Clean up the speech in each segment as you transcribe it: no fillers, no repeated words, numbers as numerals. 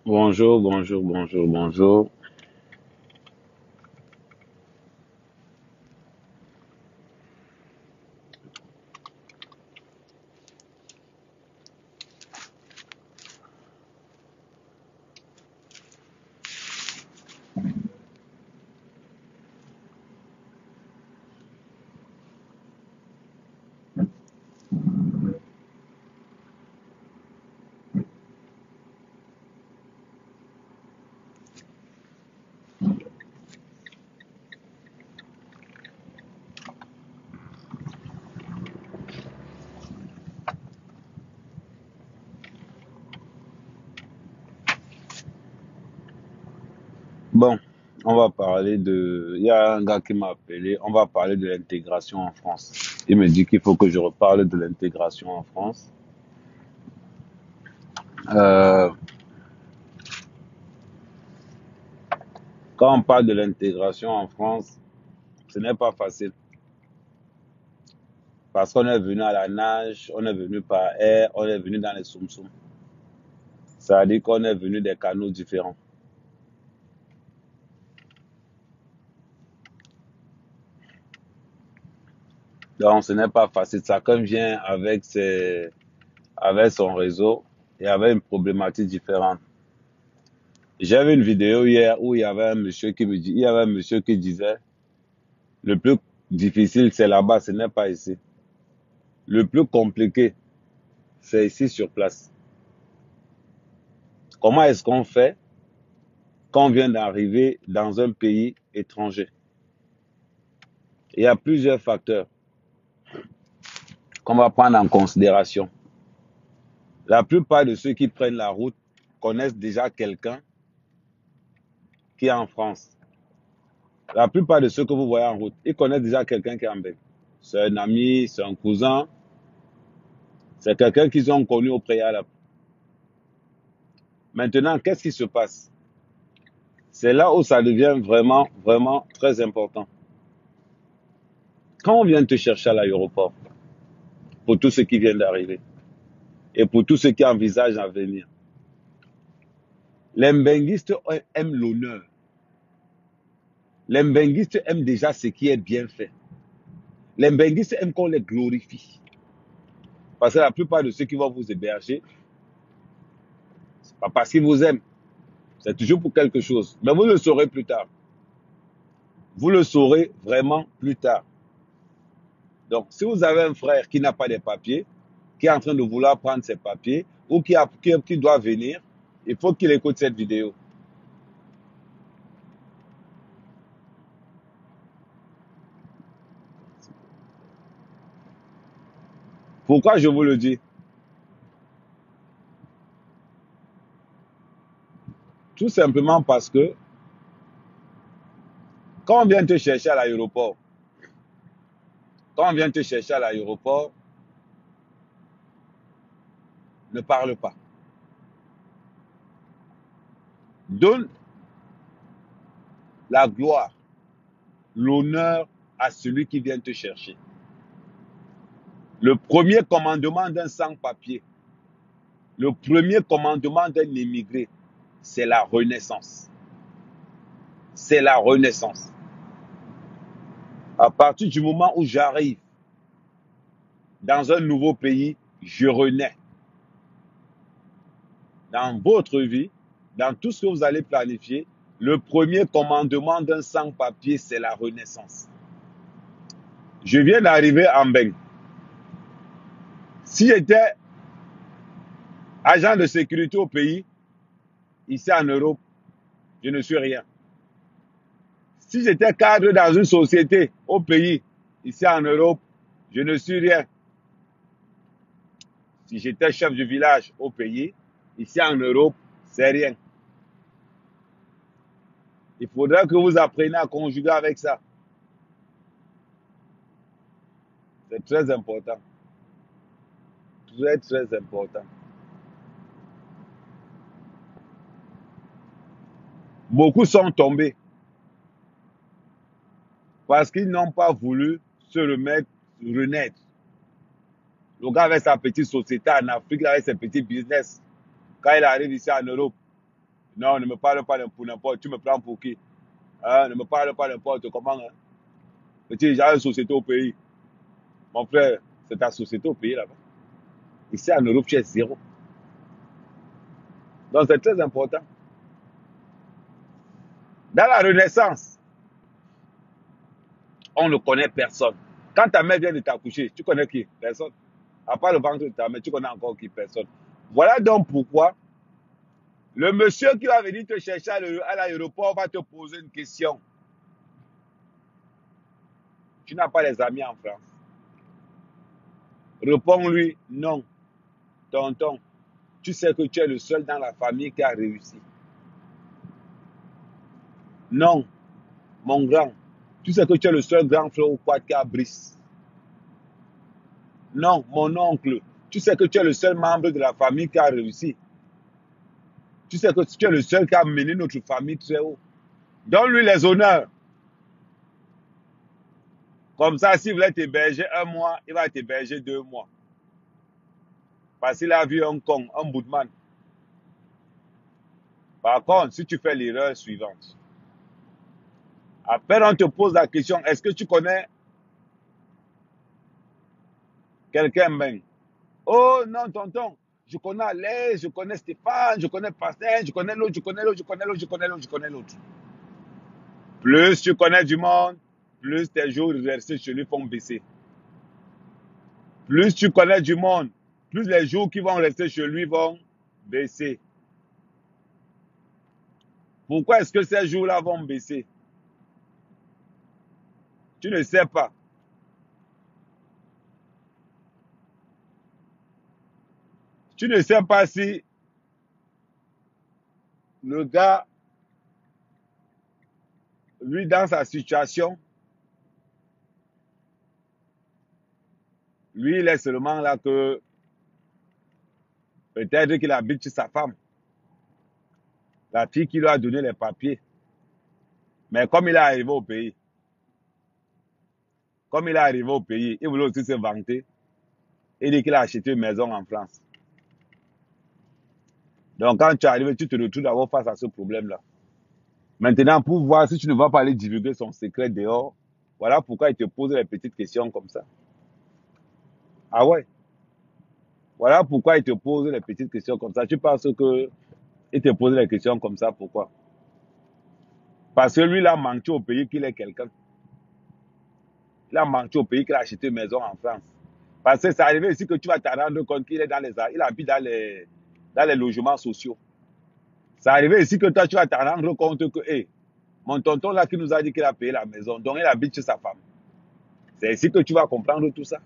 Bonjour, bonjour, bonjour, bonjour. Bon, on va parler de... Il y a un gars qui m'a appelé, on va parler de l'intégration en France. Il me dit qu'il faut que je reparle de l'intégration en France. Euh, Quand on parle de l'intégration en France, ce n'est pas facile. Parce qu'on est venu à la nage, on est venu par air, on est venu dans les soum-soum. Ça veut dire qu'on est venu des canaux différents. Donc, ce n'est pas facile. Chacun vient avec son réseau et avec une problématique différente. J'avais une vidéo hier où il y avait un monsieur il y avait un monsieur qui disait, le plus difficile c'est là-bas, ce n'est pas ici. Le plus compliqué, c'est ici sur place. Comment est-ce qu'on fait quand on vient d'arriver dans un pays étranger? Il y a plusieurs facteurs qu'on va prendre en considération. La plupart de ceux qui prennent la route connaissent déjà quelqu'un qui est en France. La plupart de ceux que vous voyez en route, ils connaissent déjà quelqu'un qui est en Belgique. C'est un ami, c'est un cousin, c'est quelqu'un qu'ils ont connu au préalable. Maintenant, qu'est-ce qui se passe? C'est là où ça devient vraiment, vraiment très important. Quand on vient te chercher à l'aéroport, pour tous ceux qui viennent d'arriver, et pour tous ceux qui envisagent à venir, les mbenguistes aiment l'honneur. Les mbenguistes aiment déjà ce qui est bien fait. Les mbenguistes aiment qu'on les glorifie. Parce que la plupart de ceux qui vont vous héberger, c'est pas parce qu'ils vous aiment, c'est toujours pour quelque chose. Mais vous le saurez plus tard. Vous le saurez vraiment plus tard. Donc, si vous avez un frère qui n'a pas de papiers, qui est en train de vouloir prendre ses papiers, ou qui doit venir, il faut qu'il écoute cette vidéo. Pourquoi je vous le dis? Tout simplement parce que quand on vient te chercher à l'aéroport, quand on vient te chercher à l'aéroport, ne parle pas. Donne la gloire, l'honneur à celui qui vient te chercher. Le premier commandement d'un sans-papier, le premier commandement d'un immigré, c'est la renaissance. C'est la renaissance. À partir du moment où j'arrive dans un nouveau pays, je renais. Dans votre vie, dans tout ce que vous allez planifier, le premier commandement d'un sans-papier, c'est la renaissance. Je viens d'arriver en Beng. Si j'étais agent de sécurité au pays, ici en Europe, je ne suis rien. Si j'étais cadre dans une société au pays, ici en Europe, je ne suis rien. Si j'étais chef de village au pays, ici en Europe, c'est rien. Il faudra que vous appreniez à conjuguer avec ça. C'est très important. Très, très important. Beaucoup sont tombés parce qu'ils n'ont pas voulu se renaître. Le gars avait sa petite société en Afrique, avec ses petits business. Quand il arrive ici en Europe, Non, ne me parle pas pour n'importe. Tu me prends pour qui? Hein, ne me parle pas n'importe comment. Hein. Petit, j'ai une société au pays. Mon frère, c'est ta société au pays là-bas. Ici en Europe, tu es zéro. Donc c'est très important. Dans la Renaissance, on ne connaît personne. Quand ta mère vient de t'accoucher, tu connais qui? Personne. À part le ventre de ta mère, tu connais encore qui? Personne. Voilà donc pourquoi le monsieur qui va venir te chercher à l'aéroport va te poser une question. Tu n'as pas les amis en France. Réponds-lui non, tonton. Tu sais que tu es le seul dans la famille qui a réussi. Non, mon grand. Tu sais que tu es le seul grand frère ou quoi qui a brise. Non, mon oncle. Tu sais que tu es le seul membre de la famille qui a réussi. Tu sais que tu es le seul qui a mené notre famille très haut. Donne-lui les honneurs. Comme ça, s'il voulait t'héberger 1 mois, il va t'héberger 2 mois. Parce qu'il a vu un con, un boutman. Par contre, si tu fais l'erreur suivante, après on te pose la question, est-ce que tu connais quelqu'un même? Oh non, tonton, je connais Alain, je connais Stéphane, je connais Pasteur, je connais l'autre, je connais l'autre, je connais l'autre, je connais l'autre, je connais l'autre. Plus tu connais du monde, plus tes jours de rester chez lui vont baisser. Plus tu connais du monde, plus les jours qui vont rester chez lui vont baisser. Pourquoi est-ce que ces jours-là vont baisser? Tu ne sais pas. Tu ne sais pas si le gars, lui, dans sa situation, lui, il est seulement là que peut-être qu'il habite chez sa femme, la fille qui lui a donné les papiers. Mais comme il est arrivé au pays, il voulait aussi se vanter et dire qu'il a acheté une maison en France. Donc quand tu arrives, tu te retrouves d'abord face à ce problème-là. Maintenant, pour voir si tu ne vas pas aller divulguer son secret dehors, voilà pourquoi il te pose les petites questions comme ça. Ah ouais? Voilà pourquoi il te pose les petites questions comme ça. Tu penses que il te pose les questions comme ça, pourquoi? Parce que lui, il a menti au pays qu'il est quelqu'un. Il a menti au pays qu'il a acheté une maison en France. Parce que c'est arrivé ici que tu vas te rendre compte qu'il est il habite dans les logements sociaux. C'est arrivé ici que toi, tu vas te rendre compte que, hey, mon tonton là qui nous a dit qu'il a payé la maison, donc il habite chez sa femme. C'est ici que tu vas comprendre tout ça.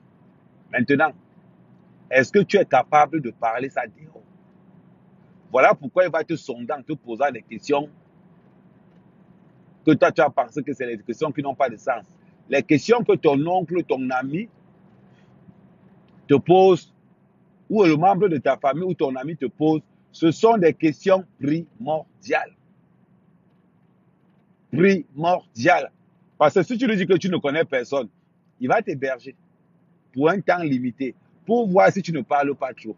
Maintenant, est-ce que tu es capable de parler ça dehors? Voilà pourquoi il va te sonder en te posant des questions que toi, tu as pensé que c'est des questions qui n'ont pas de sens. Les questions que ton oncle, ton ami te pose, ou le membre de ta famille ou ton ami te pose, ce sont des questions primordiales. Primordiales. Parce que si tu lui dis que tu ne connais personne, il va t'héberger pour un temps limité, pour voir si tu ne parles pas trop.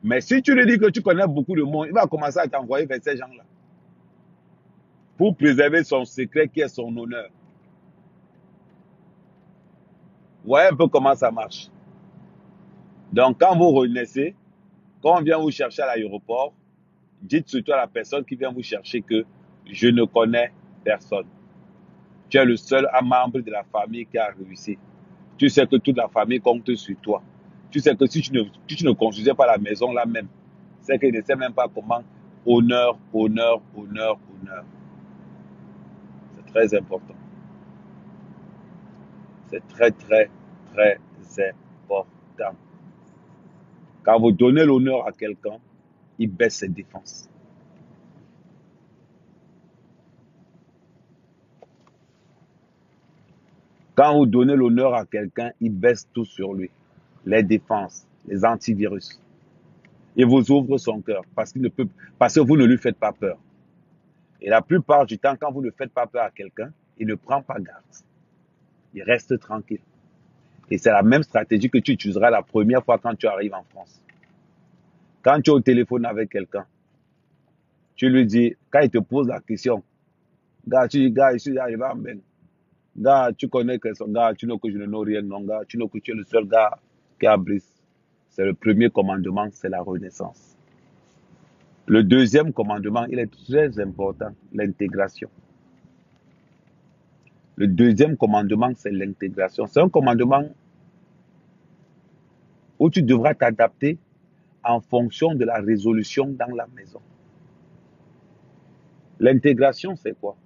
Mais si tu lui dis que tu connais beaucoup de monde, il va commencer à t'envoyer vers ces gens-là pour préserver son secret qui est son honneur. Voyez un peu comment ça marche. Donc, quand vous renaissez, quand on vient vous chercher à l'aéroport, dites surtout à la personne qui vient vous chercher que je ne connais personne. Tu es le seul membre de la famille qui a réussi. Tu sais que toute la famille compte sur toi. Tu sais que si tu ne construisais pas la maison là même, c'est qu'il ne sait même pas comment. Honneur, honneur, honneur, honneur. C'est très important. C'est très, très, très important. Quand vous donnez l'honneur à quelqu'un, il baisse ses défenses. Quand vous donnez l'honneur à quelqu'un, il baisse tout sur lui. Les défenses, les antivirus. Il vous ouvre son cœur parce que vous ne lui faites pas peur. Et la plupart du temps, quand vous ne faites pas peur à quelqu'un, il ne prend pas garde. Il reste tranquille. Et c'est la même stratégie que tu utiliseras la première fois quand tu arrives en France. Quand tu es au téléphone avec quelqu'un, Tu lui dis, quand il te pose la question, gars, tu dis, gars, je suis arrivé en Beng. Gars, tu connais que son gars, tu know que je ne know rien, non, gars, tu know que tu es le seul gars qui a Brice. C'est le premier commandement, c'est la renaissance. Le deuxième commandement, il est très important, l'intégration. Le deuxième commandement, c'est l'intégration. C'est un commandement où tu devras t'adapter en fonction de la résolution dans la maison. L'intégration, c'est quoi?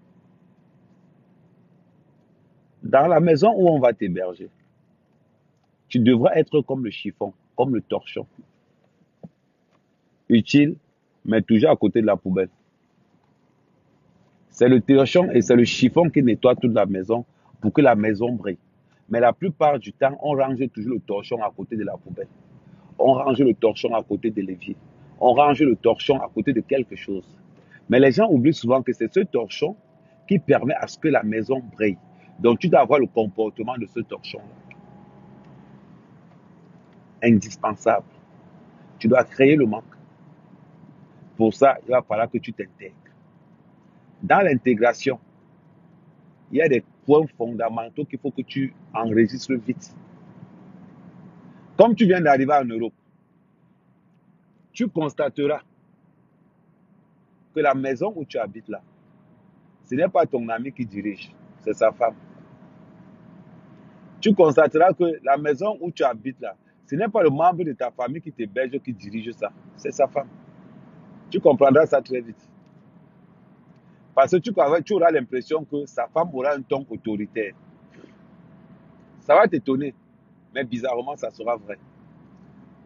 Dans la maison où on va t'héberger, tu devras être comme le chiffon, comme le torchon. Utile, mais toujours à côté de la poubelle. C'est le torchon et c'est le chiffon qui nettoie toute la maison pour que la maison brille. Mais la plupart du temps, on range toujours le torchon à côté de la poubelle. On range le torchon à côté de l'évier. On range le torchon à côté de quelque chose. Mais les gens oublient souvent que c'est ce torchon qui permet à ce que la maison brille. Donc tu dois avoir le comportement de ce torchon. Indispensable. Tu dois créer le manque. Pour ça, il va falloir que tu t'intègres. Dans l'intégration, il y a des points fondamentaux qu'il faut que tu enregistres vite. Comme tu viens d'arriver en Europe, tu constateras que la maison où tu habites là, ce n'est pas ton ami qui dirige, c'est sa femme. Tu constateras que la maison où tu habites là, ce n'est pas le membre de ta famille qui t'héberge qui dirige ça, c'est sa femme. Tu comprendras ça très vite. Parce que tu auras l'impression que sa femme aura un ton autoritaire. Ça va t'étonner, mais bizarrement, ça sera vrai.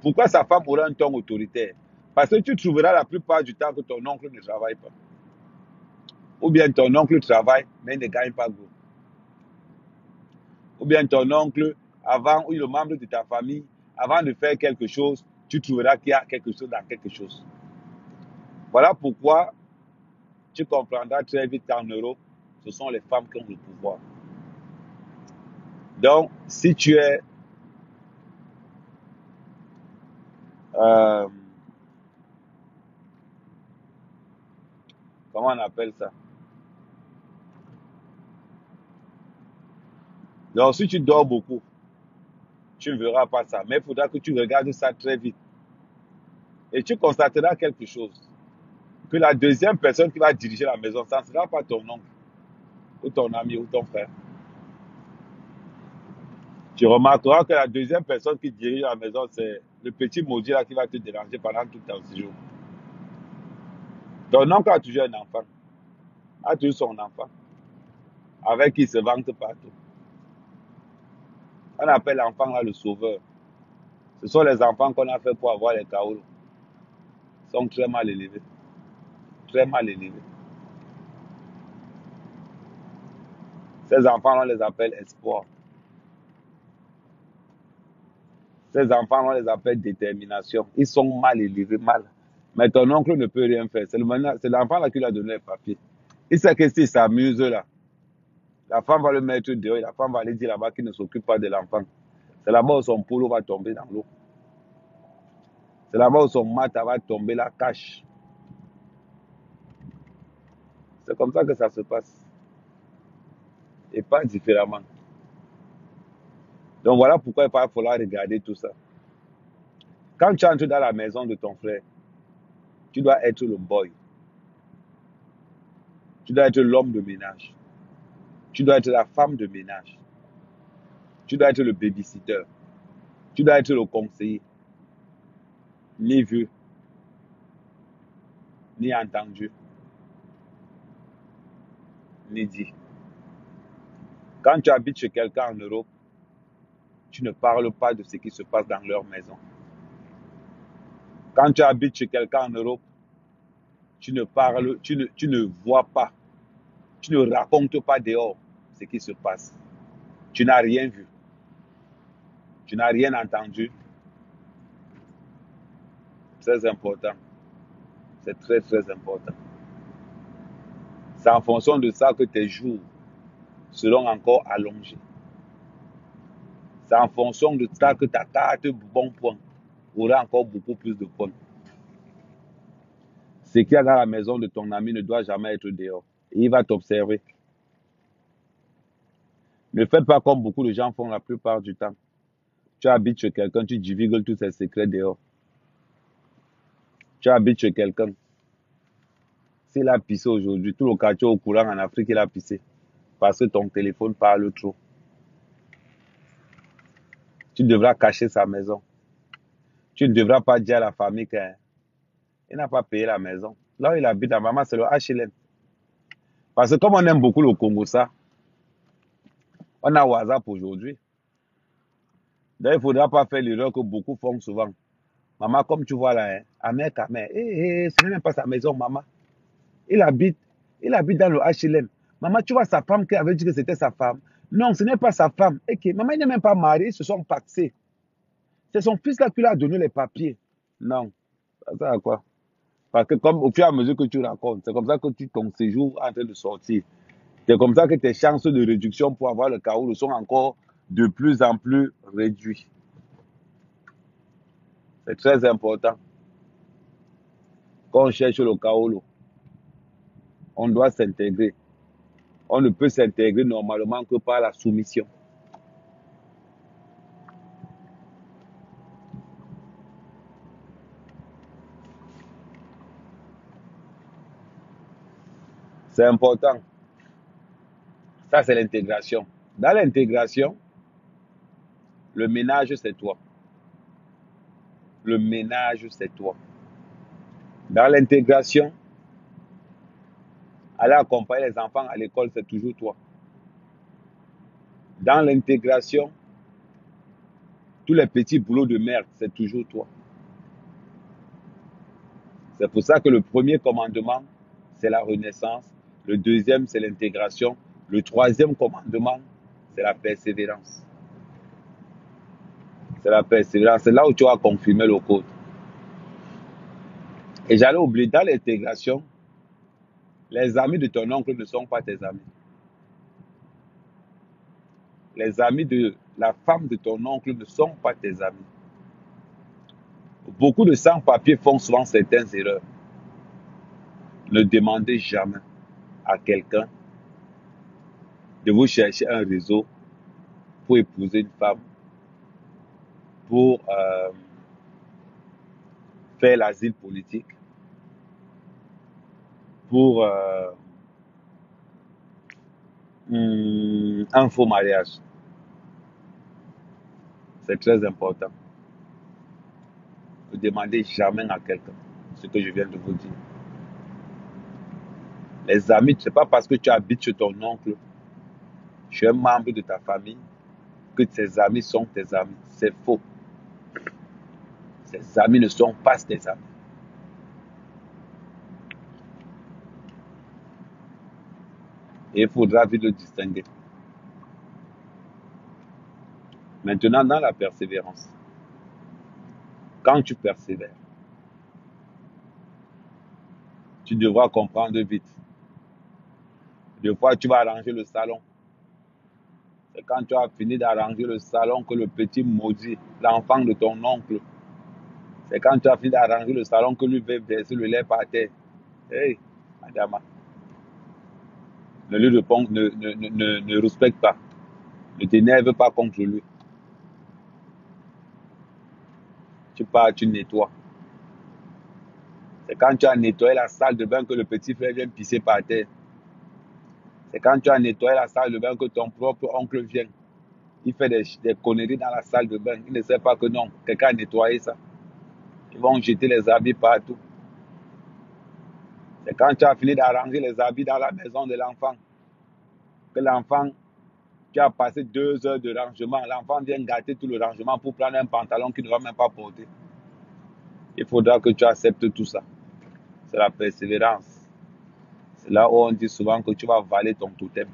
Pourquoi sa femme aura un ton autoritaire? Parce que tu trouveras la plupart du temps que ton oncle ne travaille pas. Ou bien ton oncle travaille, mais il ne gagne pas gros. Ou bien ton oncle, avant, ou le membre de ta famille, avant de faire quelque chose, tu trouveras qu'il y a quelque chose dans quelque chose. Voilà pourquoi tu comprendras très vite qu'en Europe, ce sont les femmes qui ont le pouvoir. Donc, si tu es euh, comment on appelle ça? Donc, si tu dors beaucoup, tu ne verras pas ça. Mais il faudra que tu regardes ça très vite. Et tu constateras quelque chose. Que la deuxième personne qui va diriger la maison, ça ne sera pas ton oncle, ou ton ami, ou ton frère. Tu remarqueras que la deuxième personne qui dirige la maison, c'est le petit maudit là qui va te déranger pendant tout ton séjour. Ton oncle a toujours un enfant, a toujours son enfant, avec qui il se vante partout. On appelle l'enfant là le sauveur. Ce sont les enfants qu'on a fait pour avoir les kaouls. Ils sont très mal élevés. Très mal élevés. Ces enfants, on les appelle espoir. Ces enfants, on les appelle détermination. Ils sont mal élevés, mal. Mais ton oncle ne peut rien faire. C'est l'enfant là qui lui a donné les papiers. Il sait que s'il s'amuse là, la femme va le mettre dehors, la femme va aller dire là-bas qu'il ne s'occupe pas de l'enfant. C'est là-bas où son polo va tomber dans l'eau. C'est là-bas où son mata va tomber la cache. C'est comme ça que ça se passe. Et pas différemment. Donc voilà pourquoi il va falloir regarder tout ça. Quand tu entres dans la maison de ton frère, tu dois être le boy. Tu dois être l'homme de ménage. Tu dois être la femme de ménage. Tu dois être le babysitter. Tu dois être le conseiller. Ni vu, ni entendu, ni dit. Quand tu habites chez quelqu'un en Europe, tu ne parles pas de ce qui se passe dans leur maison. Quand tu habites chez quelqu'un en Europe, tu ne vois pas, tu ne racontes pas dehors ce qui se passe. Tu n'as rien vu. Tu n'as rien entendu. Très important. C'est très, très important. C'est en fonction de ça que tes jours seront encore allongés. C'est en fonction de ça que ta carte bon point aura encore beaucoup plus de points. Ce qu'il y a dans la maison de ton ami ne doit jamais être dehors. Et il va t'observer. Ne fais pas comme beaucoup de gens font la plupart du temps. Tu habites chez quelqu'un, tu divulgues tous ses secrets dehors. Tu habites chez quelqu'un. S'il a pissé aujourd'hui, tout le quartier au courant en Afrique, il a pissé. Parce que ton téléphone parle trop. Tu devras cacher sa maison. Tu ne devras pas dire à la famille qu'il n'a pas payé la maison. Là où il habite, à maman, c'est le HLM. Parce que comme on aime beaucoup le Congo, ça, on a WhatsApp aujourd'hui. Donc, il ne faudra pas faire l'erreur que beaucoup font souvent. Maman, comme tu vois là, Amer Kamer, ce n'est même pas sa maison, maman. Il habite, il habite dans le HLM. Maman, tu vois sa femme qui avait dit que c'était sa femme. Non, ce n'est pas sa femme. Et maman, il n'est même pas marié, ils se sont paxés. C'est son fils là qui lui a donné les papiers. Non, ça à quoi? Parce que comme au fur et à mesure que tu racontes, c'est comme ça que ton séjour est en train de sortir. C'est comme ça que tes chances de réduction pour avoir le Kaolo sont encore de plus en plus réduites. C'est très important. Quand on cherche le Kaolo, on doit s'intégrer. On ne peut s'intégrer normalement que par la soumission. C'est important. Ça, c'est l'intégration. Dans l'intégration, le ménage, c'est toi. Le ménage, c'est toi. Dans l'intégration, aller accompagner les enfants à l'école, c'est toujours toi. Dans l'intégration, tous les petits boulots de merde, c'est toujours toi. C'est pour ça que le premier commandement, c'est la renaissance. Le deuxième, c'est l'intégration. Le troisième commandement, c'est la persévérance. C'est la persévérance. C'est là où tu vas confirmer le code. Et j'allais oublier, dans l'intégration, les amis de ton oncle ne sont pas tes amis. Les amis de la femme de ton oncle ne sont pas tes amis. Beaucoup de sans-papiers font souvent certaines erreurs. Ne demandez jamais à quelqu'un de vous chercher un réseau pour épouser une femme, pour faire l'asile politique, pour un faux mariage. C'est très important. Ne demandez jamais à quelqu'un ce que je viens de vous dire. Les amis, ce n'est pas parce que tu habites chez ton oncle, tu es un membre de ta famille, que tes amis sont tes amis. C'est faux. Ces amis ne sont pas tes amis. Et il faudra vite le distinguer. Maintenant, dans la persévérance, quand tu persévères, tu devras comprendre vite. Des fois, tu vas arranger le salon. C'est quand tu as fini d'arranger le salon que le petit maudit, l'enfant de ton oncle, c'est quand tu as fini d'arranger le salon que lui va verser le lait par terre. Hey, madame, ne lui réponds, ne respecte pas. Ne t'énerve pas contre lui. Tu pars, tu nettoies. C'est quand tu as nettoyé la salle de bain que le petit frère vient pisser par terre. C'est quand tu as nettoyé la salle de bain que ton propre oncle vient. Il fait des conneries dans la salle de bain. Il ne sait pas que non, quelqu'un a nettoyé ça. Ils vont jeter les habits partout. C'est quand tu as fini d'arranger les habits dans la maison de l'enfant que l'enfant, tu as passé 2 heures de rangement. L'enfant vient gâter tout le rangement pour prendre un pantalon qu'il ne va même pas porter. Il faudra que tu acceptes tout ça. C'est la persévérance. C'est là où on dit souvent que tu vas valer ton totem.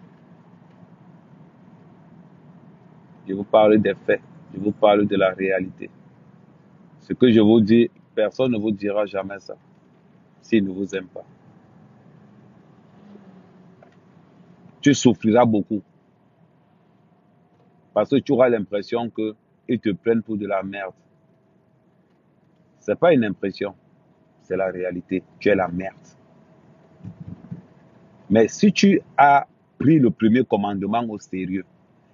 Je vous parle des faits. Je vous parle de la réalité. Ce que je vous dis, personne ne vous dira jamais ça s'il ne vous aime pas. Tu souffriras beaucoup parce que tu auras l'impression qu'ils te prennent pour de la merde. Ce n'est pas une impression, C'est la réalité. Tu es la merde. Mais si tu as pris le premier commandement au sérieux,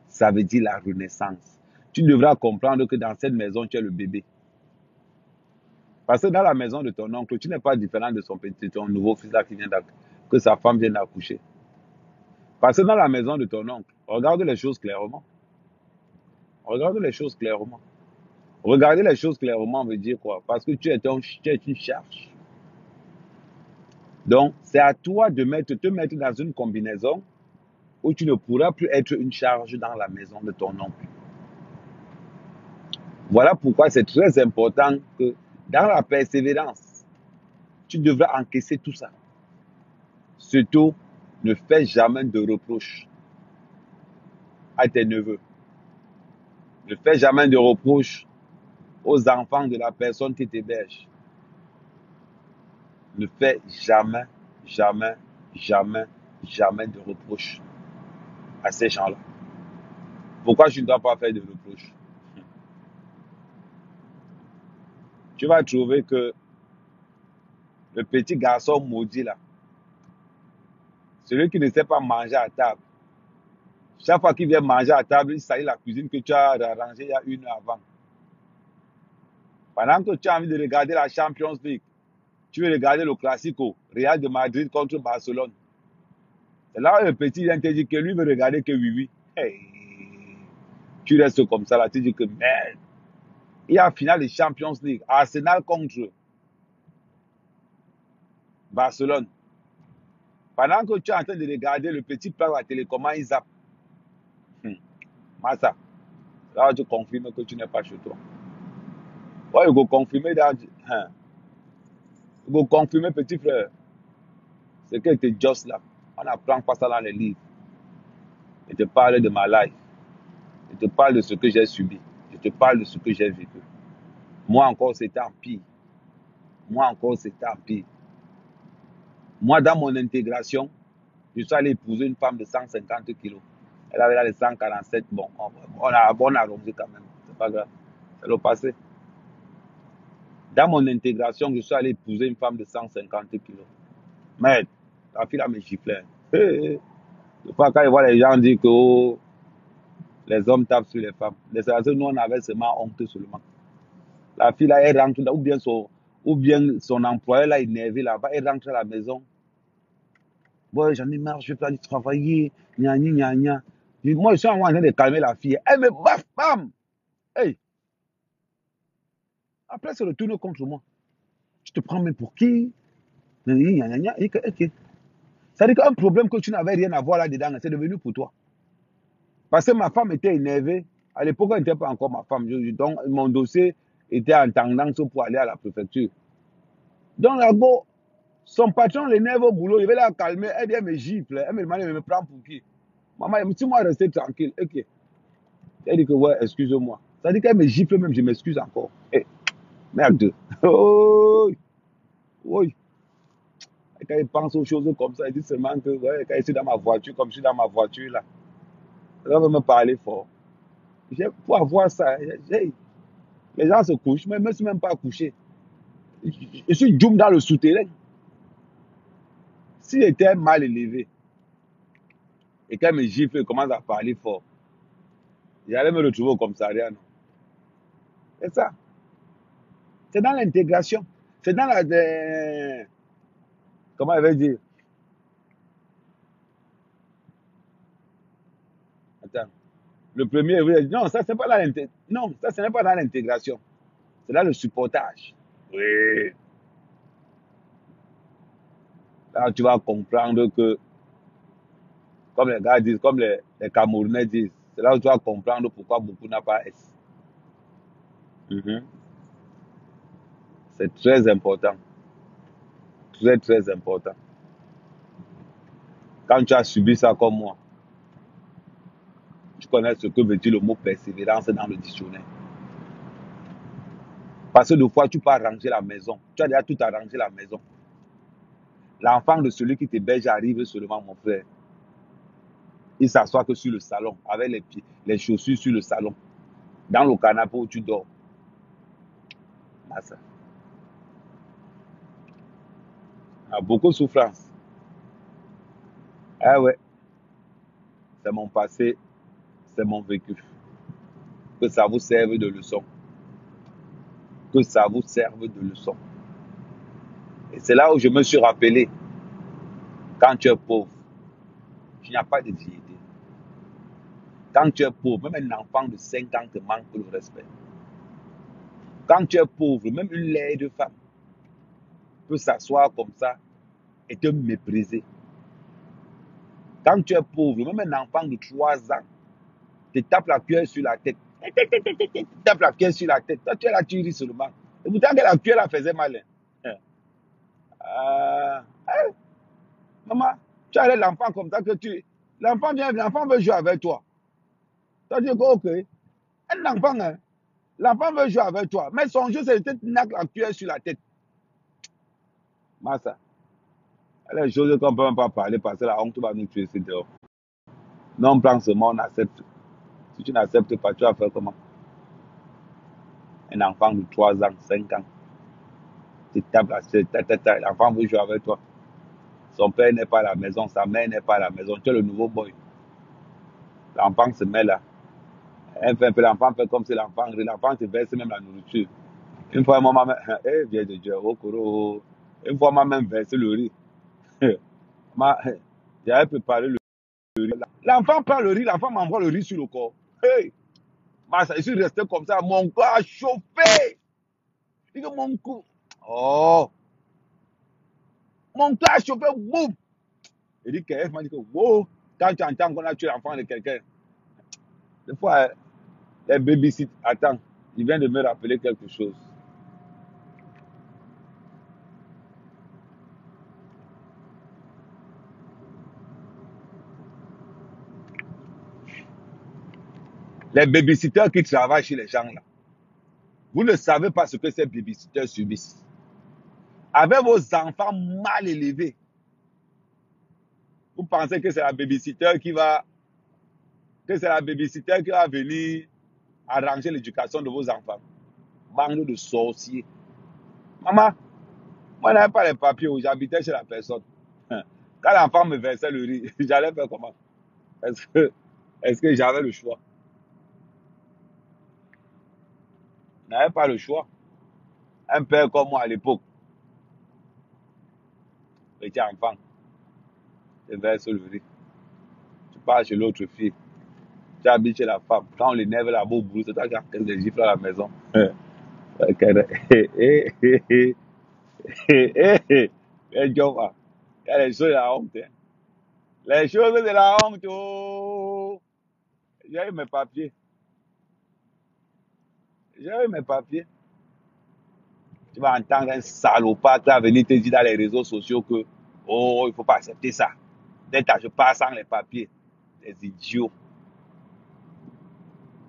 ça veut dire la renaissance. Tu devras comprendre que dans cette maison, tu es le bébé. Parce que dans la maison de ton oncle, tu n'es pas différent de ton nouveau fils là que sa femme vient d'accoucher. Parce que dans la maison de ton oncle, regarde les choses clairement. Regarde les choses clairement. Regarder les choses clairement veut dire quoi? Parce que tu es une charge. Donc, c'est à toi de te mettre dans une combinaison où tu ne pourras plus être une charge dans la maison de ton oncle. Voilà pourquoi c'est très important que dans la persévérance, tu devras encaisser tout ça. Surtout, ne fais jamais de reproches à tes neveux. Ne fais jamais de reproches aux enfants de la personne qui t'héberge. Ne fais jamais, jamais, jamais, jamais de reproches à ces gens-là. Pourquoi je ne dois pas faire de reproches? Tu vas trouver que le petit garçon maudit là, celui qui ne sait pas manger à table, chaque fois qu'il vient manger à table, il salit la cuisine que tu as arrangée il y a une heure avant. Pendant que tu as envie de regarder la Champions League, tu veux regarder le Classico, Real de Madrid contre Barcelone. C'est là où le petit vient te dire que lui veut regarder que oui. Hey. Tu restes comme ça là, tu dis que merde. Il y a la finale de Champions League, Arsenal contre Barcelone. Pendant que tu es en train de regarder le petit plat à la télécommande, il zappe. Massa, là tu confirmes que tu n'es pas chez toi. Ouais, il faut confirmer, il faut confirmer, petit frère. C'est que tu es juste là. On n'apprend pas ça dans les livres. Je te parle de ma life. Je te parle de ce que j'ai subi. Je te parle de ce que j'ai vécu. Moi encore, c'était en pire. Moi encore, c'était en pire. Moi, dans mon intégration, je suis allé épouser une femme de 150 kilos. Elle avait là les 147. Bon, on a arrosé quand même. C'est pas grave. C'est le passé. Dans mon intégration, je suis allé épouser une femme de 150 kilos. Mais la fille là me giflait. Quand il voit les gens dire que oh, les hommes tapent sur les femmes, nous on avait seulement honte seulement. La fille là, elle rentre, ou bien son employé là, énervé là-bas, elle rentre à la maison. Ouais, j'en ai marre, je vais pas aller travailler. Gna, gna, gna, gna. Moi, je suis en train de calmer la fille. Elle me baffe, bam! Hey! Après, elle se retourne contre moi. Tu te prends même pour qui? Gna, gna, gna, gna. Ok. Ça veut dire qu'un problème que tu n'avais rien à voir là-dedans, c'est devenu pour toi. Parce que ma femme était énervée. À l'époque, elle n'était pas encore ma femme. Donc, mon dossier était en tendance pour aller à la préfecture. Donc, là-bas, son patron l'énerve au boulot. Il veut la calmer. Elle dit, elle me gifle. Elle me demande, elle me prend pour qui? Maman, si moi, rester tranquille. Ok. Elle dit que, ouais, excuse-moi. Ça dit qu'elle me gifle même, je m'excuse encore. Eh, merde. Oh, oui. Et quand il pense aux choses comme ça, il dit seulement que, ouais, quand je suis dans ma voiture, comme je suis dans ma voiture là, elle va me parler fort. Pour avoir ça, les gens se couchent, mais je ne me suis même pas couché. Je suis djoum dans le souterrain. S'il était mal élevé et qu'elle me gifle et commence à parler fort, j'allais me retrouver au commissariat. Non? C'est ça. C'est dans l'intégration. C'est dans la. Comment elle va dire? Attends. Le premier, oui, non, ça, c'est pas dans l'intégration. Non, ça, ce n'est pas dans l'intégration. C'est dans le supportage. Oui. Là, tu vas comprendre que, comme les gars disent, comme les Camerounais disent, c'est là où tu vas comprendre pourquoi beaucoup n'a pas S. Mhm. C'est très important. Très, très important. Quand tu as subi ça comme moi, tu connais ce que veut dire le mot persévérance dans le dictionnaire. Parce que des fois, tu peux arranger la maison. Tu as déjà tout arrangé la maison. L'enfant de celui qui t'héberge arrive seulement, mon frère. Il s'assoit que sur le salon, avec les pieds, les chaussures sur le salon, dans le canapé où tu dors. Là, ça. a beaucoup de souffrance. Ah ouais, c'est mon passé, c'est mon vécu. Que ça vous serve de leçon. Que ça vous serve de leçon. Et c'est là où je me suis rappelé, quand tu es pauvre, tu n'as pas de dignité. Quand tu es pauvre, même un enfant de 5 ans te manque le respect. Quand tu es pauvre, même une laide femme peut s'asseoir comme ça et te mépriser. Quand tu es pauvre, même un enfant de 3 ans te tape la cuillère sur la tête. Te tape la cuillère sur la tête. Toi, tu es là, tu ris seulement. Et pourtant que la cuillère la faisait mal. Maman, tu as l'enfant comme ça que tu... L'enfant vient, l'enfant veut jouer avec toi. Tu dis que, ok, un enfant, hein, l'enfant veut jouer avec toi. Mais son jeu, c'est de te mettre la cuillère sur la tête. Massa, il y a des choses qu'on ne peut même pas parler parce que la honte va nous tuer, c'est dehors. Non, on prend ce monde, on accepte. Si tu n'acceptes pas, tu vas faire comment? Un enfant de 3 ans, 5 ans, tu tapes la tête, l'enfant veut jouer avec toi. Son père n'est pas à la maison, sa mère n'est pas à la maison. Tu es le nouveau boy. L'enfant se met là. L'enfant fait comme si l'enfant te verse même la nourriture. Une fois, maman, viens de Dieu, oh, Koro. Une fois, maman même versé le riz. J'avais préparé le riz. L'enfant prend le riz, l'enfant m'envoie le riz sur le corps. Hey, je suis resté comme ça, mon corps a chauffé. Il dit que mon cou. Oh, mon corps a chauffé, boum. Il dit qu'elle m'a dit que, wow, quand tu entends qu'on a tué l'enfant de quelqu'un, des fois, les babysitters, attends, il vient de me rappeler quelque chose. Les babysitters qui travaillent chez les gens là, vous ne savez pas ce que ces babysitters subissent. Avec vos enfants mal élevés, vous pensez que c'est la babysitter qui va, venir arranger l'éducation de vos enfants. Bande de sorciers. Maman, moi je n'avais pas les papiers où j'habitais chez la personne. Quand l'enfant me versait le riz, j'allais faire comment? Est-ce que j'avais le choix? Je n'avais pas le choix. Un père comme moi à l'époque, j'étais enfant, je verse le riz. Tu pars chez l'autre fille, tu habites chez la femme. Quand on l'énerve la beau boulot, c'est toi qui as des gifles à la maison. Il y a les choses de la honte. Hein. Les choses de la honte. Oh. J'ai eu mes papiers. J'ai eu mes papiers. Tu vas entendre un salopard qui va venir te dire dans les réseaux sociaux que oh, il ne faut pas accepter ça. Dès que je passe sans les papiers. Des idiots.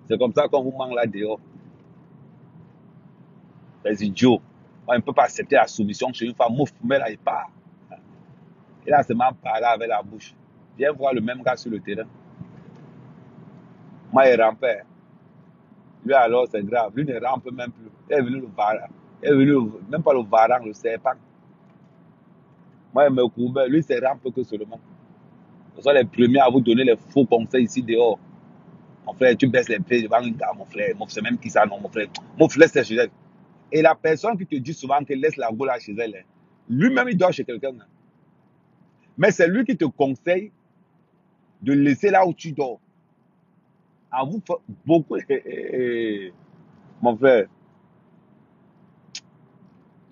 C'est comme ça qu'on vous manque là dehors. Des idiots. On ne peut pas accepter la soumission chez une femme. Mouf, mais là, il part. Et là, c'est même parler avec la bouche. Viens voir le même gars sur le terrain. Moi, il rampait. Lui, alors, c'est grave. Lui ne rampe même plus. Il est venu le varan. Il est venu, même pas le varan, le serpent. Moi, il me courbait. Lui, c'est rampe que seulement. Ce sont les premiers à vous donner les faux conseils ici dehors. Mon frère, tu baisses les pieds devant une dame, mon frère. C'est même qui ça, non, mon frère. Mon frère, c'est chez elle. Et la personne qui te dit souvent qu'elle laisse la go là chez elle, lui-même, il dort chez quelqu'un. Mais c'est lui qui te conseille de laisser là où tu dors. En vous, beaucoup. Mon frère,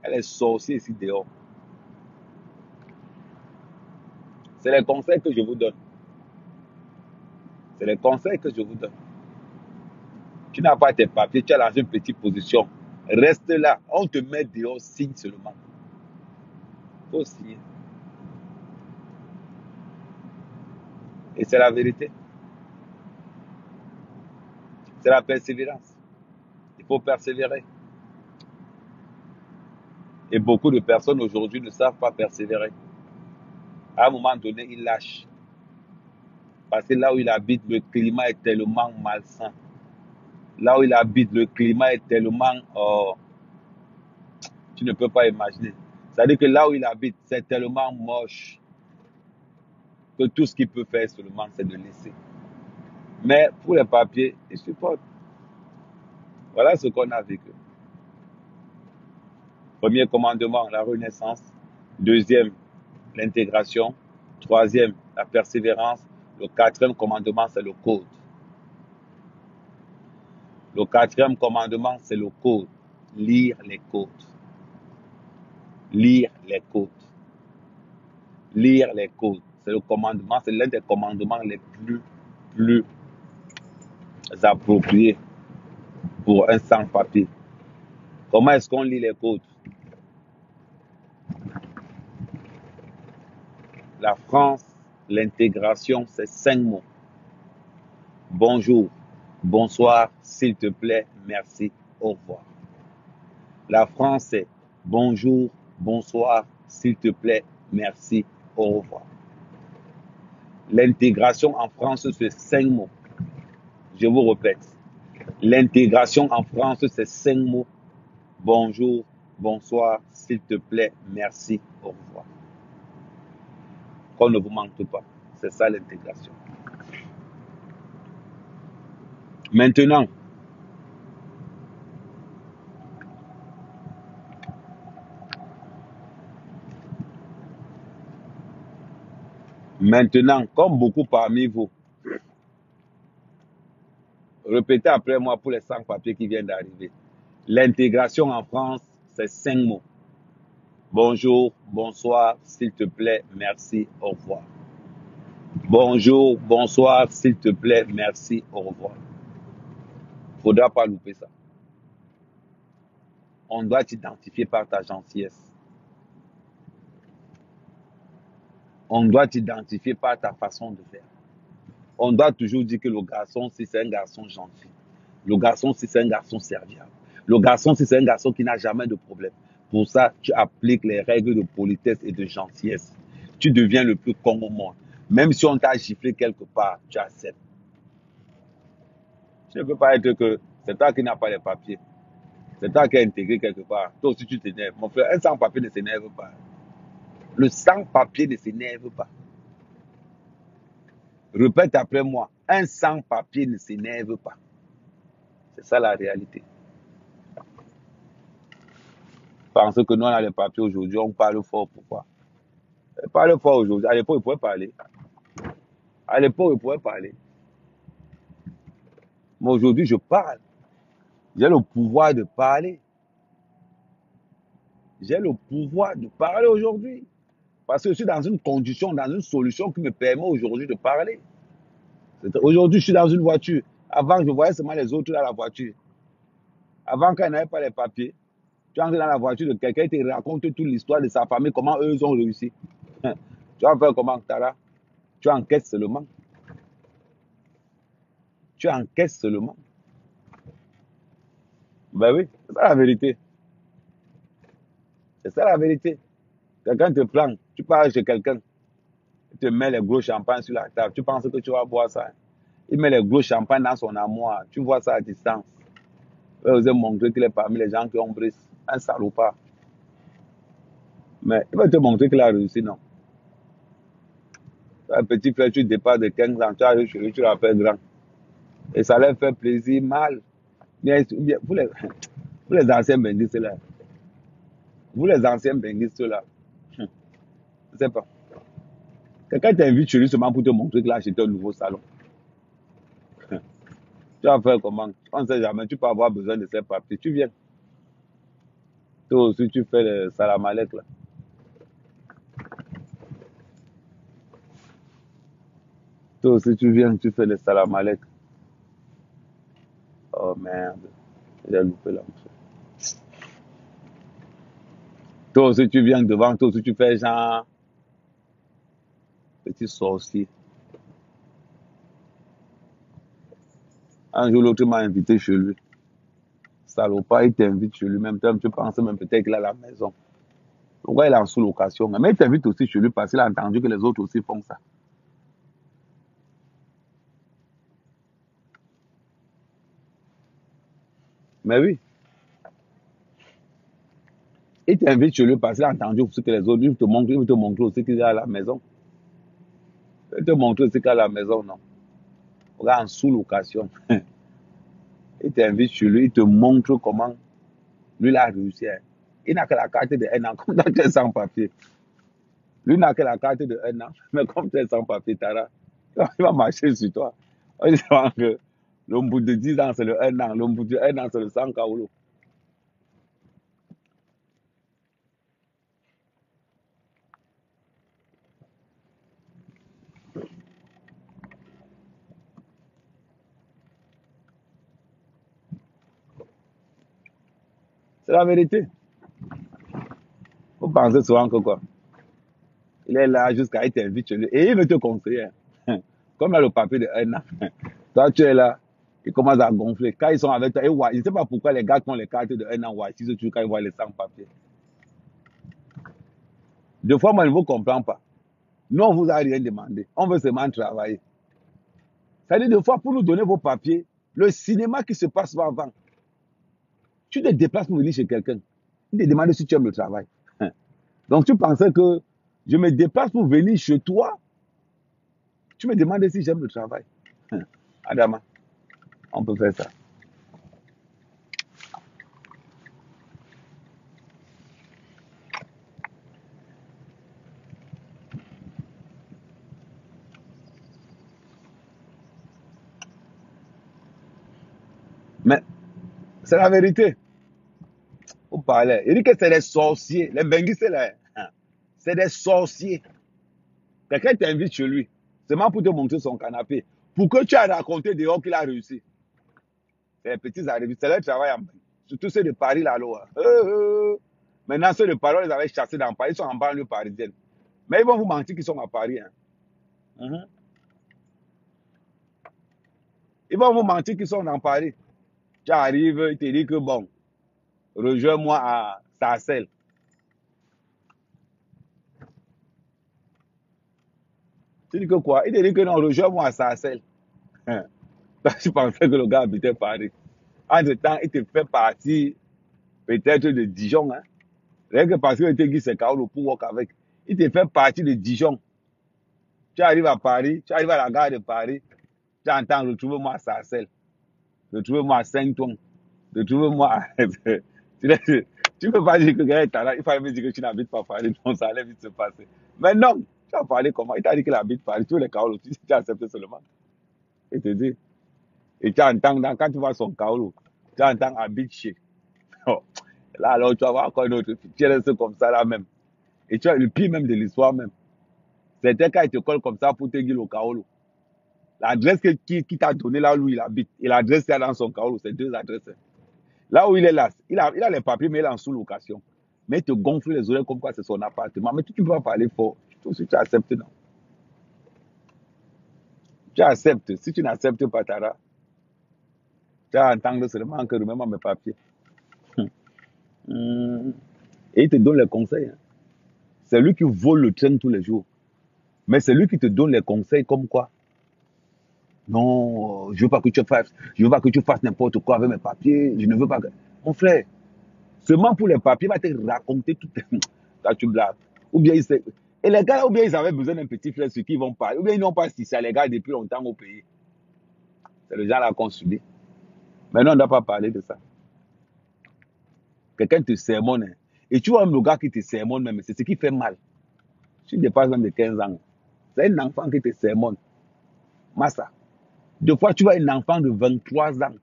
elle est sorcière ici dehors. C'est les conseils que je vous donne. C'est les conseils que je vous donne. Tu n'as pas tes papiers, tu es dans une petite position. Reste là. On te met dehors, signe seulement. Il faut signer. Et c'est la vérité. C'est la persévérance. Il faut persévérer. Et beaucoup de personnes aujourd'hui ne savent pas persévérer. À un moment donné, ils lâchent. Parce que là où il habite, le climat est tellement malsain. Là où il habite, le climat est tellement... tu ne peux pas imaginer. C'est-à-dire que là où il habite, c'est tellement moche que tout ce qu'il peut faire seulement, c'est de laisser. Mais pour les papiers, il supporte. Voilà ce qu'on a vécu. Premier commandement, la renaissance. Deuxième, l'intégration. Troisième, la persévérance. Le quatrième commandement, c'est le code. Le quatrième commandement, c'est le code. Lire les codes. Lire les codes. Lire les codes. C'est le commandement, c'est l'un des commandements les plus appropriés pour un sans-papier. Comment est-ce qu'on lit les codes? La France, l'intégration, c'est 5 mots. Bonjour, bonsoir, s'il te plaît, merci, au revoir. La France, c'est bonjour, bonsoir, s'il te plaît, merci, au revoir. L'intégration en France, c'est 5 mots. Je vous répète. L'intégration en France, c'est 5 mots. Bonjour, bonsoir, s'il te plaît, merci, au revoir. Qu'on ne vous manque pas. C'est ça l'intégration. Maintenant, comme beaucoup parmi vous, répétez après moi pour les sans-papiers qui viennent d'arriver. L'intégration en France, c'est 5 mots. Bonjour, bonsoir, s'il te plaît, merci, au revoir. Bonjour, bonsoir, s'il te plaît, merci, au revoir. Faudra pas louper ça. On doit t'identifier par ta gentillesse. On doit t'identifier par ta façon de faire. On doit toujours dire que le garçon, si c'est un garçon gentil. Le garçon, si c'est un garçon serviable. Le garçon, si c'est un garçon qui n'a jamais de problème. Pour ça, tu appliques les règles de politesse et de gentillesse. Tu deviens le plus con au monde. Même si on t'a giflé quelque part, tu acceptes. Tu ne peux pas être que c'est toi qui n'as pas les papiers. C'est toi qui as intégré quelque part. Toi aussi, tu t'énerves. Mon frère, un sans-papier ne s'énerve pas. Le sans-papier ne s'énerve pas. Répète après moi. Un sans-papier ne s'énerve pas. C'est ça la réalité. Parce que nous, on a les papiers aujourd'hui, on parle fort. Pourquoi? On parle fort aujourd'hui. À l'époque, il pouvait parler. À l'époque, il pouvait parler. Mais aujourd'hui, je parle. J'ai le pouvoir de parler. J'ai le pouvoir de parler aujourd'hui. Parce que je suis dans une condition, dans une solution qui me permet aujourd'hui de parler. Aujourd'hui, je suis dans une voiture. Avant, je voyais seulement les autres dans la voiture. Avant, quand il n'avait pas les papiers, tu entres dans la voiture de quelqu'un qui te raconte toute l'histoire de sa famille, comment eux ont réussi. Tu vas faire comment, Tara? Tu encaisses seulement. Tu encaisses seulement. Ben oui, c'est ça la vérité. C'est ça la vérité. Quelqu'un te prend, tu parles chez quelqu'un, il te met les gros champagne sur la table, tu penses que tu vas boire ça. Il met les gros champagne dans son armoire, tu vois ça à distance. Il va vous montrer qu'il est parmi les gens qui ont brisé un salopard. Mais il va te montrer qu'il a réussi, non. Un petit frère, tu dépasses de 15 ans, tu arrives chez lui, tu l'appelles grand. Et ça leur fait plaisir, mal. Bien, vous les anciens bengistes là, vous les anciens bengistes là, je ne sais pas. Quelqu'un t'invite chez lui seulement pour te montrer qu'il a acheté un nouveau salon. Tu vas faire comment? On ne sait jamais, tu peux avoir besoin de ces papiers. Tu viens. Toi aussi, tu fais le salamalek là. Toi aussi, tu viens, tu fais le salamalek. Oh merde, j'ai loupé là. Toi aussi, tu viens devant, toi aussi, tu fais genre petit sorcier. Un jour, l'autre m'a invité chez lui. Salopard, il t'invite chez lui, même temps, tu penses même peut-être qu'il a la maison. Pourquoi il est en sous-location? Mais il t'invite aussi chez lui parce qu'il a entendu que les autres aussi font ça. Mais oui, Il t'invite chez lui parce qu'il a entendu ce que les autres, il veut te montrer aussi qu'il est à la maison. Il veut te montrer aussi qu'il est à la maison, non. Regarde, en sous-location. Il t'invite chez lui, il te montre comment lui il a réussi. Il n'a que la carte de 1 an, comme tu es sans papier. Lui n'a que la carte de 1 an, mais comme tu es sans papier, Tara, il va marcher sur toi. On dit que le bout de 10 ans, c'est le 1 an. Le bout de 1 an, c'est le 100 kaolo. C'est la vérité. Vous pensez souvent que quoi? Il est là jusqu'à être invité chez lui. Et il veut te conseiller. Comme il a le papier de 1 an. Toi, tu es là. Il commence à gonfler. Quand ils sont avec toi, je ne sais pas pourquoi les gars qui ont les cartes de 1 an, ils sont toujours quand ils voient les sans-papiers. Des fois, moi, je ne vous comprends pas. Nous, on ne vous a rien demandé. On veut seulement travailler. Ça dit, des fois, pour nous donner vos papiers, le cinéma qui se passe avant, tu te déplaces pour venir chez quelqu'un. Il te demande si tu aimes le travail. Donc, tu pensais que je me déplace pour venir chez toi. Tu me demandes si j'aime le travail. Adama, on peut faire ça. Mais c'est la vérité. Vous parlez. Il dit que c'est des sorciers. Les Benguis, c'est là. C'est des sorciers. Quelqu'un t'invite chez lui. Seulement pour te montrer son canapé. Pour que tu aies raconté dehors qu'il a réussi. C'est les petits arrivés. C'est leur travail en Benguis. Surtout ceux de Paris, là-haut. Maintenant, ceux de Paris, on les avait chassés dans Paris. Ils sont en banlieue parisienne. Mais ils vont vous mentir qu'ils sont à Paris. Hein. Mhm. Ils vont vous mentir qu'ils sont dans Paris. Tu arrives, ils te disent que bon, rejoins-moi à Sarcelles. Tu dis que quoi? Il te dit que non, rejoins-moi à Sarcelles. Hein. Toi, tu pensais que le gars habitait Paris. Entre-temps, il te fait partie peut-être de Dijon. Hein. Rien que parce qu'il te dit c'est Kaolo pour walk avec. Il te fait partie de Dijon. Tu arrives à Paris, tu arrives à la gare de Paris, tu entends retrouve-moi à Sarcelles, retrouve-moi à Saint-Ouen, retrouve-moi à... Tu ne peux pas dire que quelqu'un est là, il fallait me dire que tu n'habites pas Paris, donc ça allait vite se passer. Mais non, tu as parlé comment? Il t'a dit qu'il habite Paris, tous les Kaolo, tu as accepté seulement. Il te dit. Et tu entends, quand tu vois son Kaolo, tu entends habite chez. Oh. Là, alors, tu vas voir encore une autre fille. Tu restes comme ça là même. Et tu as le pire même de l'histoire même. C'était quand il te colle comme ça pour te dire le Kaolo. L'adresse qui t'a donné là où il habite et l'adresse qu'il y a dans son Kaolo, c'est 2 adresses. Là où il est là, il a les papiers, mais il est en sous-location. Mais il te gonfle les oreilles comme quoi c'est son appartement. Mais tu ne peux pas parler fort. Si tu acceptes, non. Tu acceptes. Si tu n'acceptes pas, Tara, tu vas entendre seulement que remets-moi mes papiers. Hmm. Et il te donne les conseils. Hein. C'est lui qui vole le train tous les jours. Mais c'est lui qui te donne les conseils comme quoi. Non, je veux pas que tu fasses, je veux pas que tu fasses n'importe quoi avec mes papiers. Je ne veux pas que. Mon frère, seulement pour les papiers, il va te raconter tout. Quand tu blagues. Ou bien il sait. Et les gars, ou bien ils avaient besoin d'un petit frère sur qui ils vont parler. Ou bien ils n'ont pas si ça, les gars, depuis longtemps au pays. C'est le genre là qu'on subit. Maintenant, on ne doit pas parler de ça. Quelqu'un te sermonne. Hein. Et tu vois même le gars qui te sermonne, même, c'est ce qui fait mal. Tu dépasses même de 15 ans. C'est un enfant qui te sermonne. Massa. Des fois, tu vois un enfant de 23 ans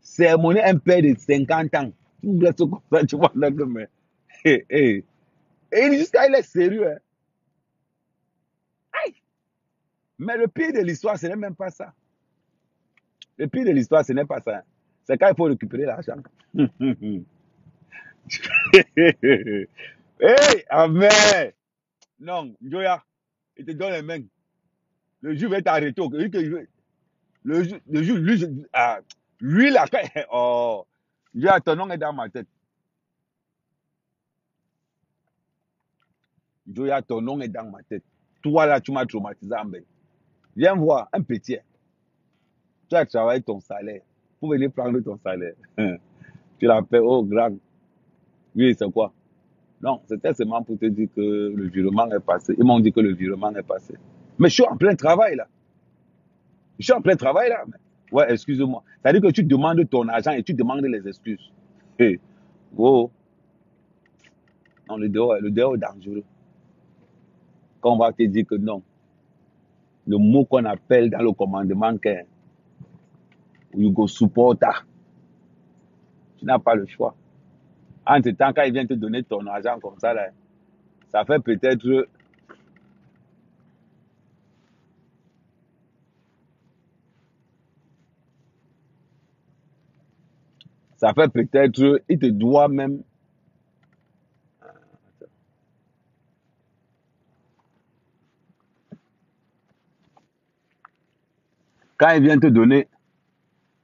sermonner un père de 50 ans. Tu restes comme ça, tu vois, là, mais. Hey, hey. Et jusqu'à il est sérieux. Hein. Aïe. Mais le pire de l'histoire, ce n'est même pas ça. Le pire de l'histoire, ce n'est pas ça. C'est quand il faut récupérer l'argent. Hey, amen. Non, Joya, il te donne les mains. Le juge va t'arrêter. Le juge, lui, là, oh, Joya, ton nom est dans ma tête. Joya, ton nom est dans ma tête. Toi, là, tu m'as traumatisé en bas. Viens voir, un petit. Tu as travaillé ton salaire pour venir prendre ton salaire. Tu l'appelles, oh, grand. Oui, c'est quoi? Non, c'était seulement pour te dire que le virement est passé. Ils m'ont dit que le virement est passé. Mais je suis en plein travail là. Je suis en plein travail là. Ouais, excuse-moi. C'est-à-dire que tu demandes ton argent et tu demandes les excuses. Hey, oh, non, le dehors est dangereux. Quand on va te dire que non, le mot qu'on appelle dans le commandement qu'est you go supporter, tu n'as pas le choix. Entre-temps, quand il vient te donner ton argent comme ça, là, ça fait peut-être, il te doit même, quand il vient te donner,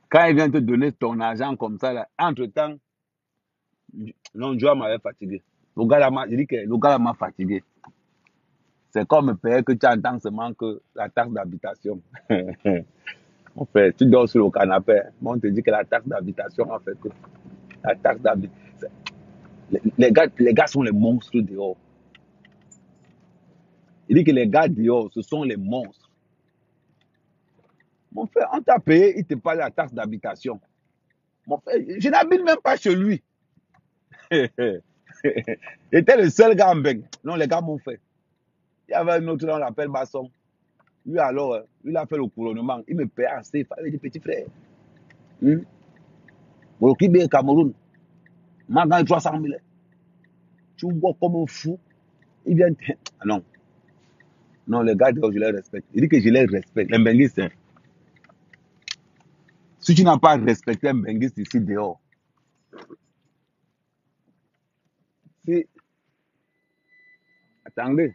quand il vient te donner ton argent comme ça, là, entre-temps, non, Joe m'avait fatigué. Je dis que le gars là m'a fatigué. C'est comme payer que tu entends seulement que la taxe d'habitation. En fait, tu dors sur le canapé, mais on te dit que la taxe d'habitation a fait que la taxe d'habitation. Les gars sont les monstres dehors. Il dit que les gars dehors, ce sont les monstres. Mon frère, on t'a payé, il te parle de la taxe d'habitation. Mon frère, je n'habite même pas chez lui. J'étais le seul gars en Beng. Non, les gars m'ont fait. Il y avait un autre, on l'appelle Basson. Lui, alors, il a fait le couronnement. Il me paye assez. Il dit, petit frère, au Kibé, Cameroun, moi, dans 300 000. Tu vois comme un fou. Il vient. Ah non, non, les gars, je les respecte. Il dit que je les respecte. Les benguistes, hein. Si tu n'as pas respecté un benguiste ici dehors, si, attendez.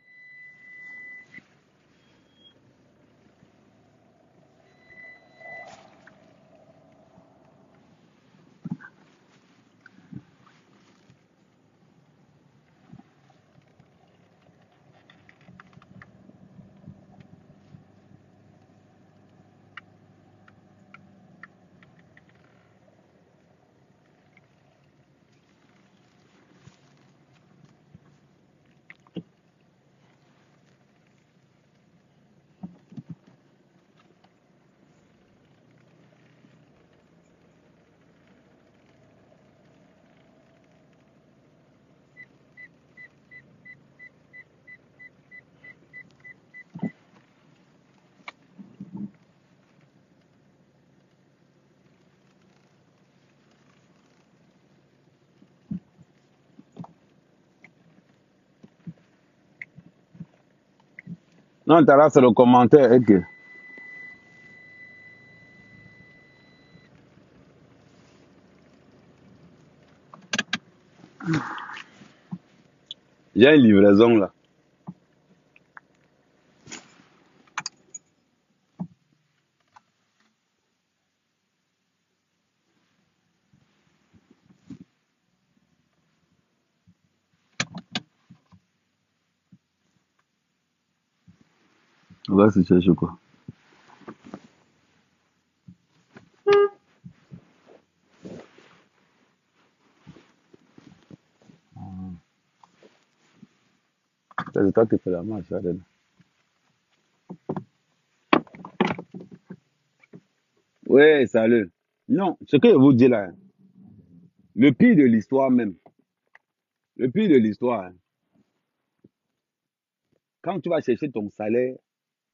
Non, Tara, c'est le commentaire. Et que j'ai une livraison là. On va se chercher quoi. C'est toi qui fais la marche, Adèle. Oui, salut. Non, ce que je vous dis là, le pire de l'histoire même, le pire de l'histoire, hein, quand tu vas chercher ton salaire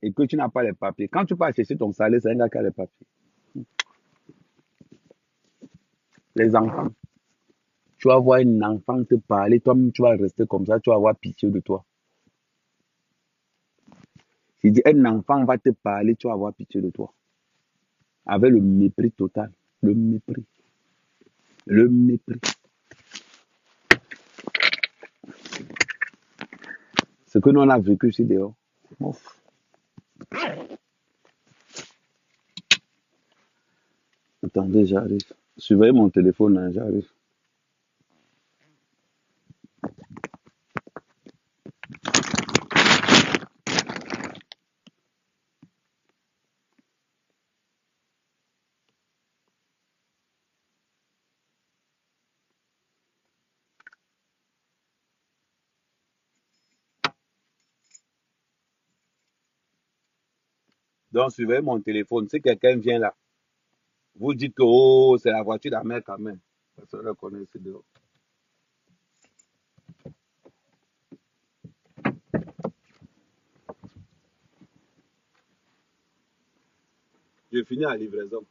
et que tu n'as pas les papiers, quand tu vas chercher ton salaire, c'est un gars qui a les papiers. Les enfants, tu vas voir un enfant te parler, toi-même tu vas rester comme ça, tu vas avoir pitié de toi. Je dis, un enfant va te parler, tu vas avoir pitié de toi. Avec le mépris total. Le mépris. Le mépris. Ce que nous on a vécu ici dehors. Ouf. Attendez, j'arrive. Surveillez mon téléphone, hein, j'arrive. Donc, surveillez mon téléphone. Si quelqu'un vient là, vous dites que oh, c'est la voiture de la mère quand même. Personne ne le connaît, c'est dehors. J'ai fini la livraison.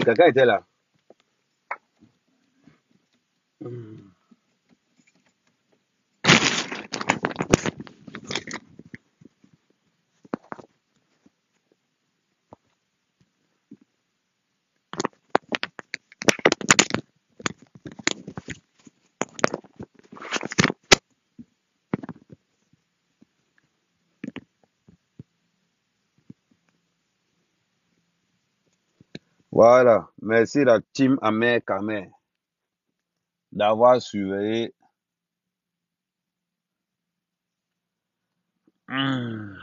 Quelqu'un était là. Voilà. Merci la team Amer Kamer d'avoir surveillé. Hmm.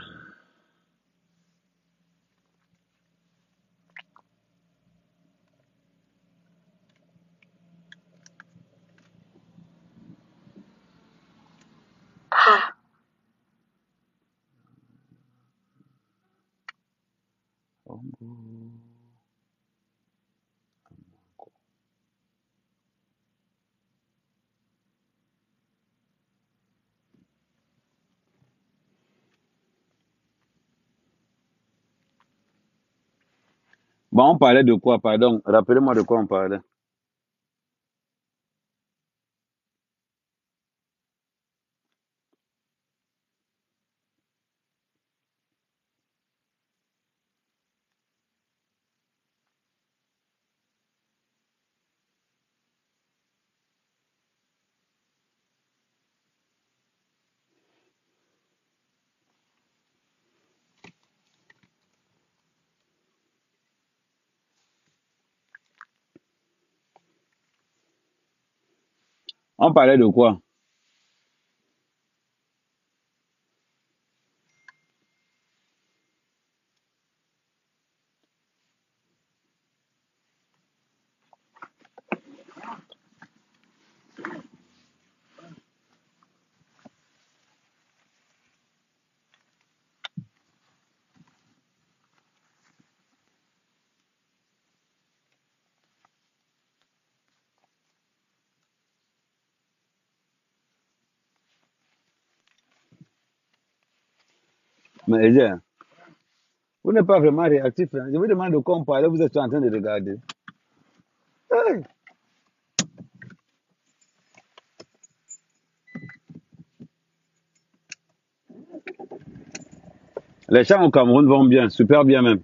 Bon, on parlait de quoi, pardon? Rappelez-moi de quoi on parlait. On parlait de quoi? Mais vous n'êtes pas vraiment réactif, hein. Je vous demande de quoi on parlait, vous êtes en train de regarder. Hey! Les champs au Cameroun vont bien, super bien même.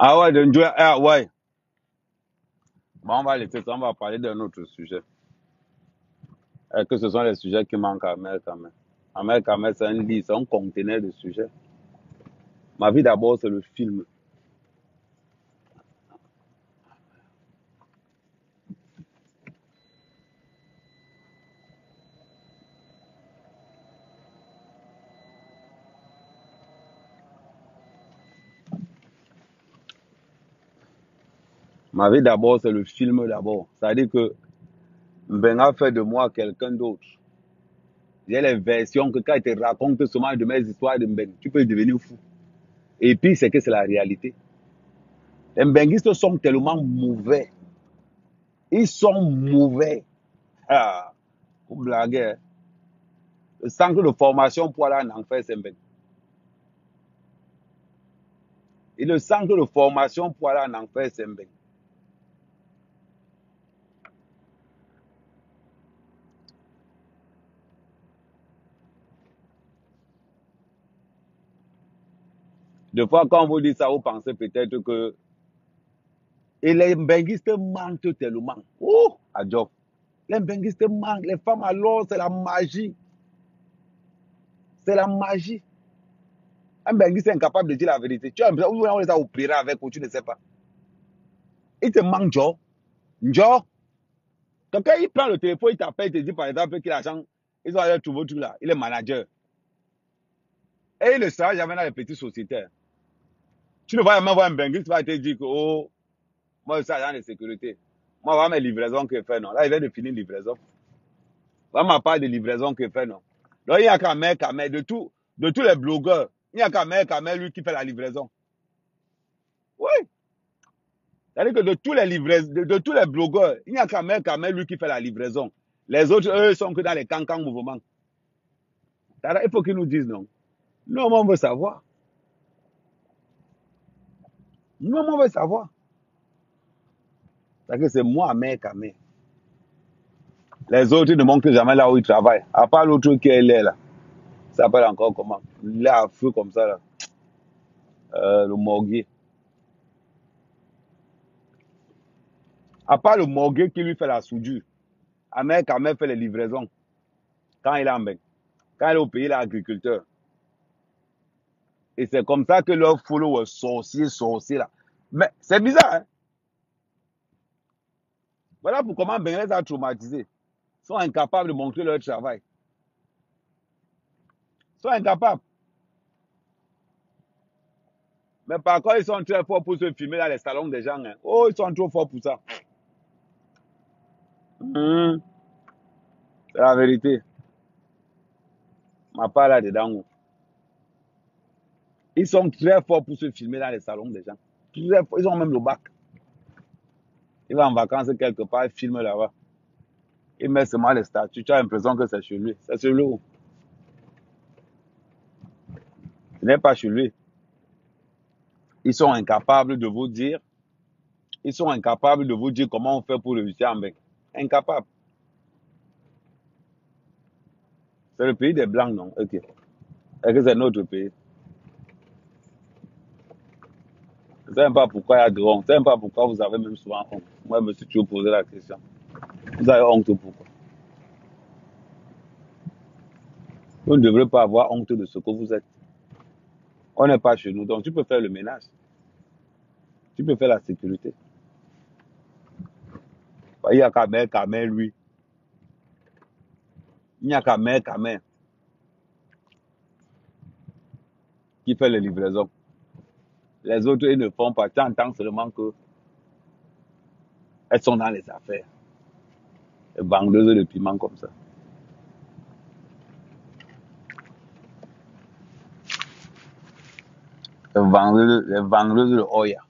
Ah ouais, ah ouais. Bon, on va laisser ça, on va parler d'un autre sujet. Que ce sont les sujets qui manquent à Mel Kamer. Amel Kamer, c'est un livre, c'est un conteneur de sujets. Ma vie d'abord, c'est le film. Ma vie d'abord, c'est le film d'abord. C'est-à-dire que Mbenga fait de moi quelqu'un d'autre. J'ai les versions que quand il te raconte seulement de mes histoires de Mbeng, tu peux devenir fou. Et puis, c'est que c'est la réalité. Les Mbenguistes sont tellement mauvais. Ils sont mauvais. Ah, vous blaguez, hein. Le centre de formation pour aller en enfer, c'est Mbeng. Et le centre de formation pour aller en enfer, c'est Mbeng. Des fois, quand vous dites ça, vous pensez peut-être que... Et les benguistes mentent tellement. Oh, adjo. Les benguistes mentent. Les femmes, alors, c'est la magie. C'est la magie. Un benguiste est incapable de dire la vérité. Tu as l'impression qu'on les a opérés avec ou tu ne sais pas. Il te manque, Joe. Joe. Quelqu'un, il prend le téléphone, il t'appelle, il te dit par exemple qu'il a l'argent. Ils ont allé trouver tout là. Il est manager. Et il ne sera jamais dans les petits sociétaires. Tu ne vas jamais voir un benguiste qui va te dire que, oh, moi, je suis agent de sécurité. Moi, voilà mes livraisons que je fais, non. Là, il vient de finir livraison. Voilà ma part de livraison que je fais, non. Donc, il n'y a qu'à mettre, de tous les blogueurs, il n'y a qu'à mettre, lui qui fait la livraison. Oui. C'est-à-dire que de tous les blogueurs, il n'y a qu'à mettre, lui qui fait la livraison. Les autres, eux, sont que dans les cancans mouvements. Il faut qu'ils nous disent non. Nous, on veut savoir. Nous, on veut savoir. C'est que c'est moi, mec, à mec. Les autres, ils ne montrent jamais là où ils travaillent. À part l'autre qui est là. Ça s'appelle encore comment? Il est affreux comme ça, là. Le morguier. À part le morguier qui lui fait la soudure. Ahmed Kamel fait les livraisons. Quand il est en bec. Quand il est au pays, il est agriculteur. Et c'est comme ça que leur followers sorcier là. Mais c'est bizarre, hein? Voilà pour comment Ben les a traumatisés. Ils sont incapables de montrer leur travail. Ils sont incapables. Mais par contre, ils sont très forts pour se filmer dans les salons des gens, hein. Oh, ils sont trop forts pour ça. C'est la vérité. Ma part là-dedans. Ils sont très forts pour se filmer dans les salons des gens. Très forts. Ils ont même le bac. Il va en vacances quelque part, il filme là-bas. Il met seulement les statuts. Tu as l'impression que c'est chez lui. C'est chez lui. Ce n'est pas chez lui. Ils sont incapables de vous dire. Ils sont incapables de vous dire comment on fait pour réussir en bec. Incapables. C'est le pays des Blancs, non? Ok. Est-ce que c'est notre pays? Je ne sais même pas pourquoi il y a de honte. Je ne sais même pas pourquoi vous avez même souvent honte. Moi, je me suis toujours posé la question. Vous avez honte pourquoi? Vous ne devrez pas avoir honte de ce que vous êtes. On n'est pas chez nous. Donc, tu peux faire le ménage. Tu peux faire la sécurité. Il y a Kamel, lui. Il n'y a Kamel qui fait les livraisons. Les autres, ils ne font pas. Tu entends seulement qu'elles sont dans les affaires. Les vendeuses de piment comme ça. Les vendeuses de Oya.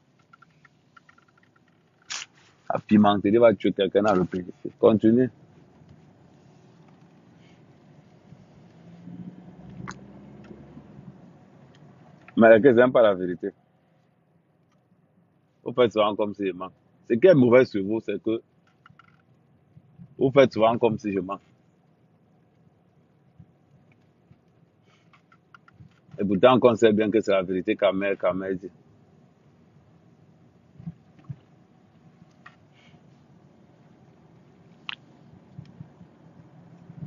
À pimenter, il va tuer quelqu'un dans le pays. Continue. Mais c'est même pas la vérité. Vous faites souvent comme si je mens. Ce qui est mauvais sur vous, c'est que vous faites souvent comme si je mens. Et pourtant, on sait bien que c'est la vérité qu'Amel dit.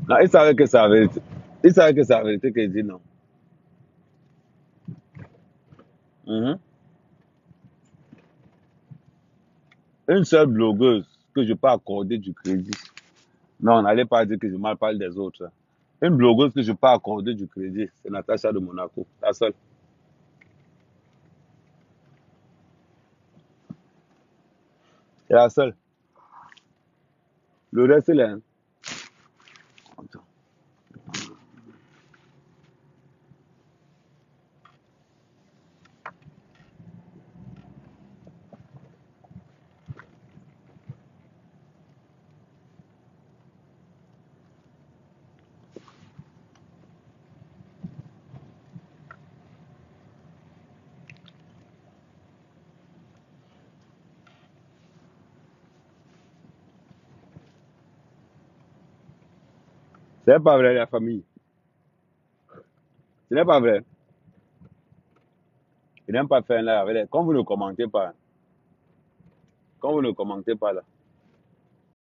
Non, il savait que c'est la vérité. Il savait que c'est la vérité qu'il dit non. Mhm. Une seule blogueuse que je peux accorder du crédit. Non, n'allez pas dire que je mal parle des autres, hein. Une blogueuse que je peux accorder du crédit, c'est Natacha de Monaco. La seule. C'est la seule. Le reste, là. Hein. Ce n'est pas vrai, la famille. Ce n'est pas vrai. Il n'aime pas faire un live avec les... Quand vous ne commentez pas, quand vous ne commentez pas là,